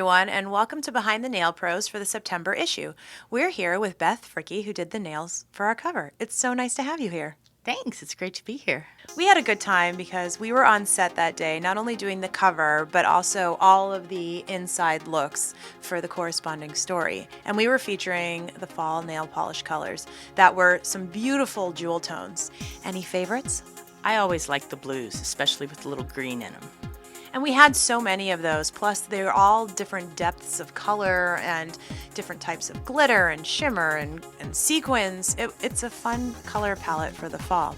everyone, and welcome to Behind the Nail Pros for the September issue. We're here with Beth FRICKE, who did the nails for our cover. It's so nice to have you here. Thanks, it's great to be here. We had a good time because we were on set that day, not only doing the cover, but also all of the inside looks for the corresponding story. And we were featuring the fall nail polish colors that were some beautiful jewel tones. Any favorites? I always like the blues, especially with the little green in them. And we had so many of those, plus they were all different depths of color and different types of glitter and shimmer and sequins. It's a fun color palette for the fall.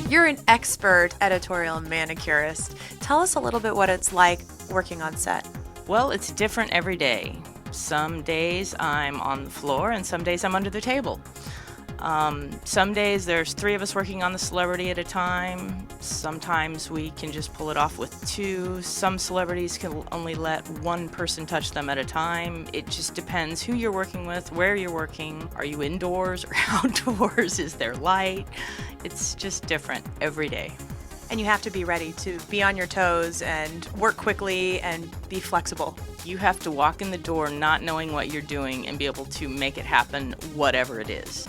You're an expert editorial manicurist. Tell us a little bit what it's like working on set. Well, it's different every day. Some days I'm on the floor and some days I'm under the table. Some days there's 3 of us working on the celebrity at a time. Sometimes we can just pull it off with 2. Some celebrities can only let 1 person touch them at a time. It just depends who you're working with, where you're working. Are you indoors or outdoors? Is there light? It's just different every day. And you have to be ready to be on your toes and work quickly and be flexible. You have to walk in the door not knowing what you're doing and be able to make it happen, whatever it is.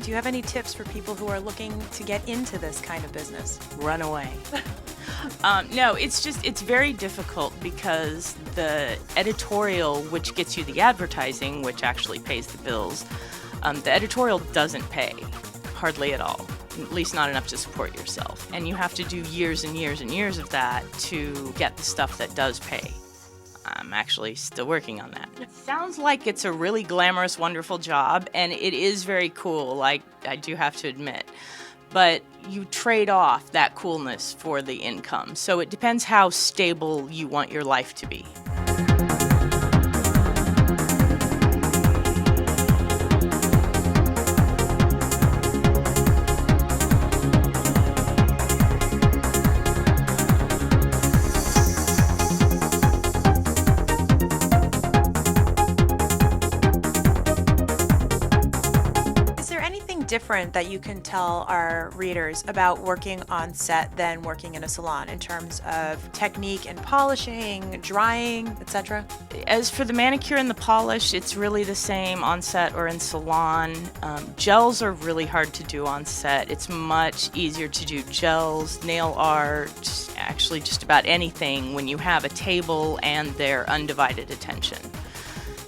Do you have any tips for people who are looking to get into this kind of business? Run away. No, it's very difficult because the editorial, which gets you the advertising, which actually pays the bills, the editorial doesn't pay, hardly at all, at least not enough to support yourself. And you have to do years and years and years of that to get the stuff that does pay. I'm actually still working on that. It sounds like it's a really glamorous, wonderful job, and it is very cool, I do have to admit. But you trade off that coolness for the income, so it depends how stable you want your life to be. Different that you can tell our readers about working on set than working in a salon in terms of technique and polishing, drying, etc.? As for the manicure and the polish, it's really the same on set or in salon. Gels are really hard to do on set. It's much easier to do gels, nail art, actually just about anything when you have a table and their undivided attention.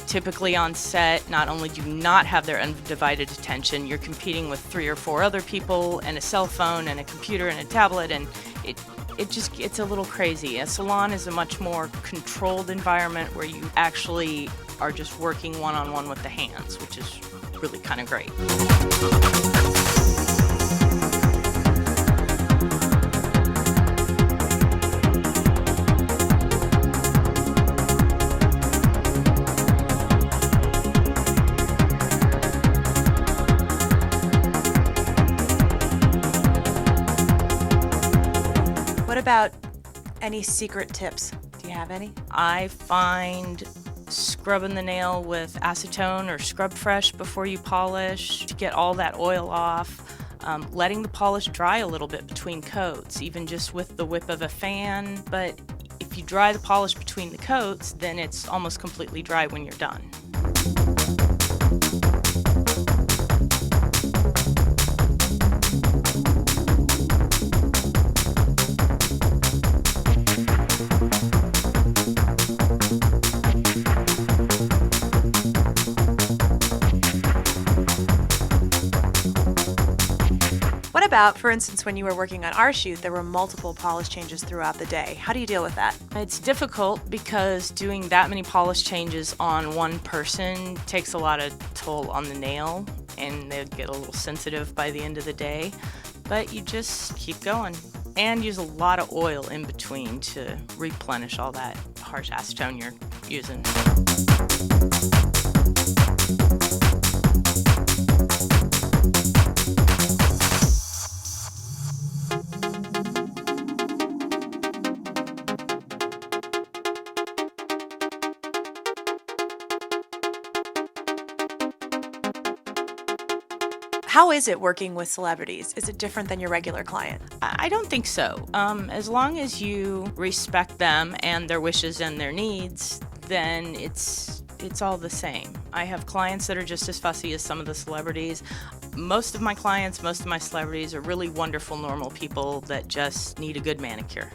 Typically on set, not only do you not have their undivided attention, you're competing with 3 or 4 other people and a cell phone and a computer and a tablet, and it just gets a little crazy. A salon is a much more controlled environment where you actually are just working one-on-one with the hands, which is really kind of great. What about any secret tips? Do you have any? I find scrubbing the nail with acetone or scrub fresh before you polish to get all that oil off. Letting the polish dry a little bit between coats, even just with the whip of a fan. But if you dry the polish between the coats, then it's almost completely dry when you're done. about, for instance, when you were working on our shoot, there were multiple polish changes throughout the day. How do you deal with that? It's difficult because doing that many polish changes on one person takes a lot of toll on the nail, and they get a little sensitive by the end of the day. But you just keep going and use a lot of oil in between to replenish all that harsh acetone you're using. How is it working with celebrities? Is it different than your regular client? I don't think so. As long as you respect them and their wishes and their needs, then it's all the same. I have clients that are just as fussy as some of the celebrities. Most of my clients, most of my celebrities are really wonderful, normal people that just need a good manicure.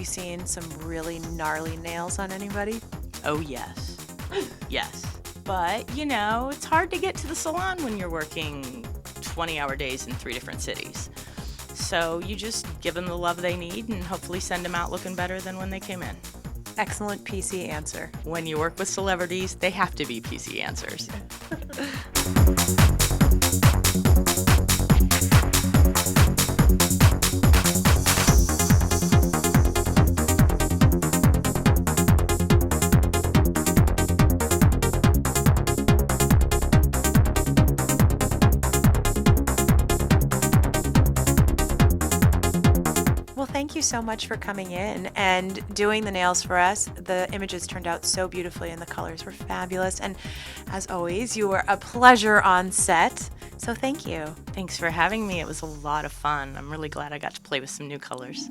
Seen some really gnarly nails on anybody? Oh yes, yes. But you know, it's hard to get to the salon when you're working 20-hour days in 3 different cities. So you just give them the love they need and hopefully send them out looking better than when they came in. Excellent PC answer. When you work with celebrities, they have to be PC answers. Thank you so much for coming in and doing the nails for us. The images turned out so beautifully and the colors were fabulous. And as always, you were a pleasure on set. So thank you. Thanks for having me. It was a lot of fun. I'm really glad I got to play with some new colors.